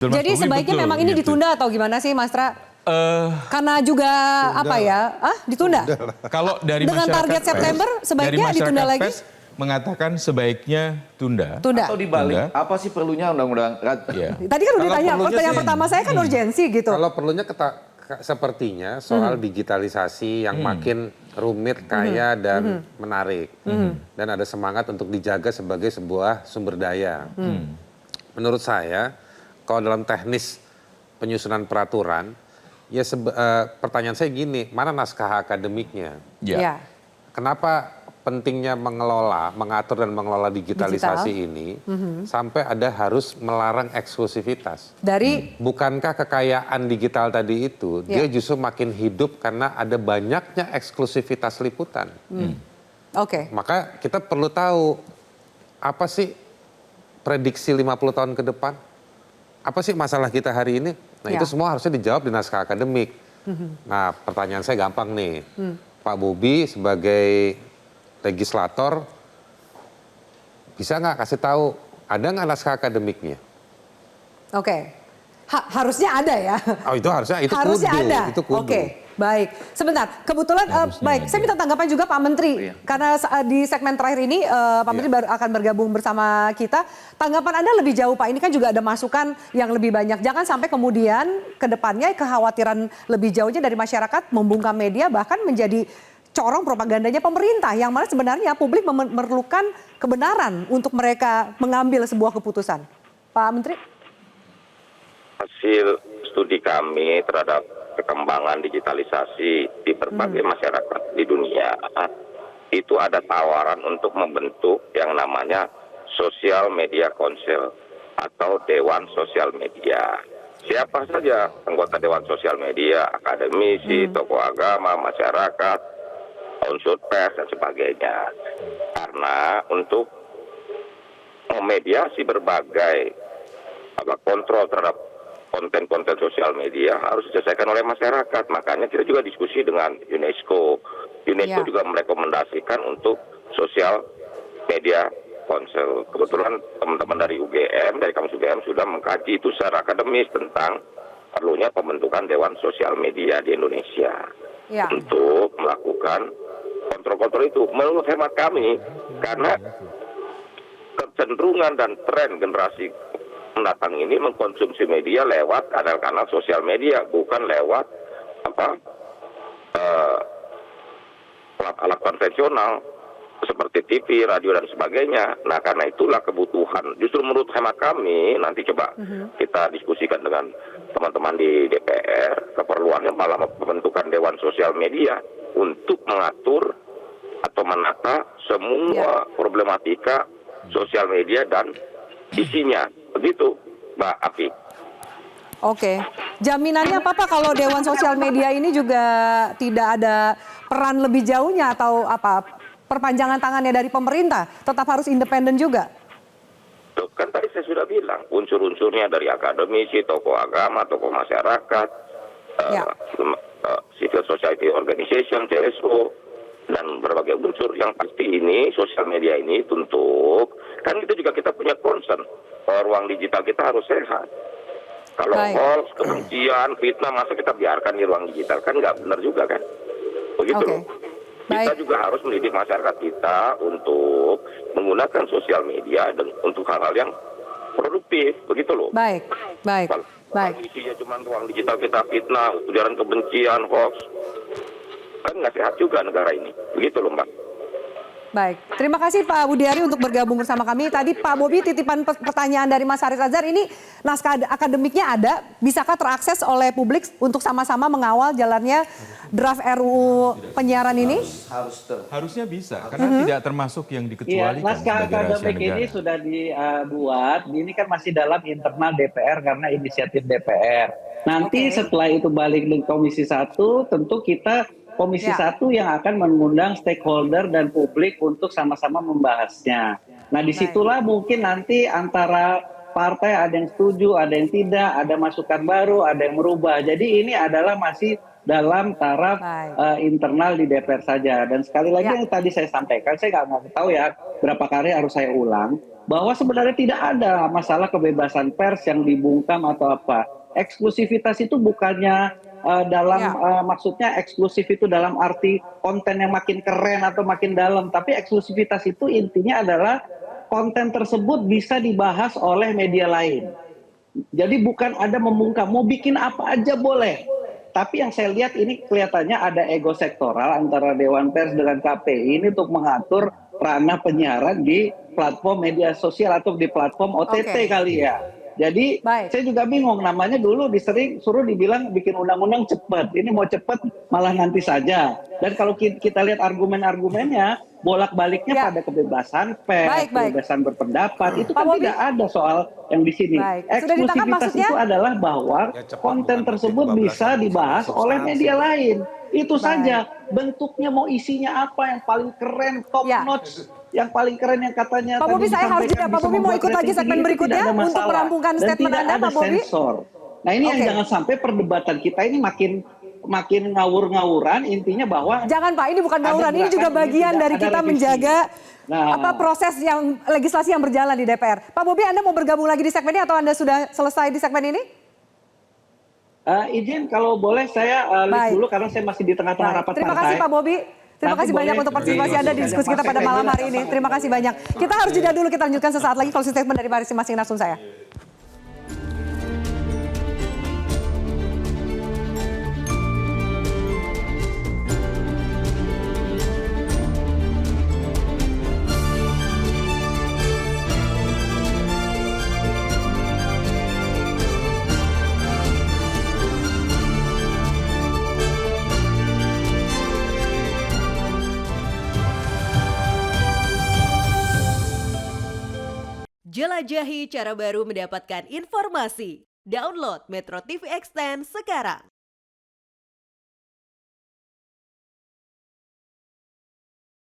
Jadi sebaiknya memang ini ditunda atau gimana sih Mas Tra? Karena juga ditunda? Kalau dari dengan masyarakat target September sebaiknya ditunda lagi? Mengatakan sebaiknya tunda. Atau dibalik, apa sih perlunya undang-undang? Ya. Tadi kan udah ditanya, pertanyaan pertama saya kan urgensi gitu. Kalau perlunya sepertinya soal digitalisasi yang makin rumit, kaya, dan menarik. Dan ada semangat untuk dijaga sebagai sebuah sumber daya. Menurut saya, kalau dalam teknis penyusunan peraturan, ya pertanyaan saya gini, mana naskah akademiknya? Ya. Kenapa pentingnya mengatur dan mengelola digitalisasi ini sampai ada harus melarang eksklusivitas? Bukankah kekayaan digital tadi itu dia justru makin hidup karena ada banyaknya eksklusivitas liputan? Maka kita perlu tahu apa sih prediksi 50 tahun ke depan? Apa sih masalah kita hari ini? Nah itu semua harusnya dijawab di naskah akademik. Nah pertanyaan saya gampang nih. Pak Bobi sebagai legislator bisa nggak kasih tahu ada nggak naskah akademiknya? Harusnya ada ya. Oh itu harusnya ada. Itu kudu. Baik, sebentar. Kebetulan baik, saya minta tanggapan juga Pak Menteri. Karena di segmen terakhir ini Pak Menteri baru akan bergabung bersama kita. Tanggapan Anda lebih jauh Pak, ini kan juga ada masukan yang lebih banyak. Jangan sampai kemudian ke depannya kekhawatiran lebih jauhnya dari masyarakat membungkam media bahkan menjadi corong propagandanya pemerintah. Yang mana sebenarnya publik memerlukan kebenaran untuk mereka mengambil sebuah keputusan. Pak Menteri? Hasil studi kami terhadap perkembangan digitalisasi di berbagai masyarakat di dunia, itu ada tawaran untuk membentuk yang namanya Social Media Council atau Dewan Sosial Media. Siapa saja anggota Dewan Sosial Media, akademisi, tokoh agama, masyarakat, unsur pers dan sebagainya. Karena untuk memediasi berbagai kontrol terhadap konten-konten sosial media harus diselesaikan oleh masyarakat. Makanya kita juga diskusi dengan UNESCO. UNESCO juga merekomendasikan untuk sosial media council. Kebetulan teman-teman dari UGM, dari kampus UGM sudah mengkaji itu secara akademis tentang perlunya pembentukan Dewan Sosial Media di Indonesia untuk melakukan kontrol-kontrol itu. Menurut hemat kami, karena kecenderungan dan tren generasi mendatang ini mengkonsumsi media lewat kanal-kanal sosial media, bukan lewat alat-alat konvensional seperti TV, radio dan sebagainya. Nah karena itulah kebutuhan. Justru menurut hemat kami, nanti coba kita diskusikan dengan teman-teman di DPR, keperluannya malah pembentukan Dewan Sosial Media untuk mengatur atau menata semua problematika sosial media dan isinya. Begitu, Mbak Afi. Jaminannya apa Pak kalau Dewan Sosial Media ini juga tidak ada peran lebih jauhnya atau perpanjangan tangannya dari pemerintah, tetap harus independen juga? Tuh, kan tadi saya sudah bilang, unsur-unsurnya dari akademisi, tokoh agama, tokoh masyarakat, civil society organization, CSO, dan berbagai unsur. Yang pasti ini, sosial media ini untuk, kan itu juga kita punya concern, ruang digital kita harus sehat. Kalau hoax, kebencian, fitnah, masa kita biarkan di ruang digital? Kan nggak benar juga kan? Begitu loh. Kita juga harus mendidik masyarakat kita untuk menggunakan sosial media dan untuk hal-hal yang produktif, begitu loh. Baik. Kalau isinya cuma ruang digital kita fitnah, ujaran kebencian, hoax, kan nggak sehat juga negara ini, begitu loh Mbak. Baik, terima kasih Pak Budiari untuk bergabung bersama kami. Tadi Pak Bobi titipan pertanyaan dari Mas Haris Azhar, ini naskah akademiknya ada, bisakah terakses oleh publik untuk sama-sama mengawal jalannya draft RUU penyiaran ini? Harusnya bisa, karena tidak termasuk yang dikecualikan. Naskah akademik ini sudah dibuat, ini kan masih dalam internal DPR karena inisiatif DPR. Nanti setelah itu balik ke Komisi 1, tentu kita Komisi 1 yang akan mengundang stakeholder dan publik untuk sama-sama membahasnya. Nah disitulah mungkin nanti antara partai ada yang setuju, ada yang tidak, ada masukan baru, ada yang merubah. Jadi ini adalah masih dalam taraf internal di DPR saja. Dan sekali lagi yang tadi saya sampaikan, saya nggak mau tahu ya berapa kali harus saya ulang, bahwa sebenarnya tidak ada masalah kebebasan pers yang dibungkam atau apa. Eksklusivitas itu bukannya maksudnya eksklusif itu dalam arti konten yang makin keren atau makin dalam, tapi eksklusivitas itu intinya adalah konten tersebut bisa dibahas oleh media lain. Jadi bukan ada membungkam, mau bikin apa aja boleh. Tapi yang saya lihat ini kelihatannya ada ego sektoral antara Dewan Pers dengan KPI ini untuk mengatur ranah penyiaran di platform media sosial atau di platform OTT kali ya. Jadi saya juga bingung, namanya dulu disering suruh dibilang bikin undang-undang cepat. Ini mau cepat malah nanti saja. Dan kalau kita lihat argumen-argumennya, bolak-baliknya pada kebebasan pers, kebebasan berpendapat. Itu kan tidak ada soal yang di sini. Eksklusivitas itu adalah bahwa konten tersebut bisa dibahas oleh media lain. Itu saja. Bentuknya mau isinya apa yang paling keren, top notch, yang paling keren yang katanya Pak Bobi, saya harus jeda. Pak Bobi mau ikut lagi segmen berikutnya untuk merampungkan statement Anda, Pak Bobi. Nah ini yang jangan sampai perdebatan kita ini makin ngawur-ngawuran, intinya bahwa jangan Pak, ini bukan ngawuran, ini juga bagian dari kita menjaga proses yang legislasi yang berjalan di DPR. Pak Bobi, Anda mau bergabung lagi di segmen ini atau Anda sudah selesai di segmen ini? Izin kalau boleh saya lihat dulu karena saya masih di tengah-tengah rapat Terima kasih Pak Bobi. Terima kasih banyak untuk partisipasi Anda di diskusi kita pada malam hari ini. Terima kasih banyak. Kita harus jeda dulu, kita lanjutkan sesaat lagi closing statement dari masing-masing narasumber saya. Jelajahi cara baru mendapatkan informasi. Download Metro TV Extend sekarang.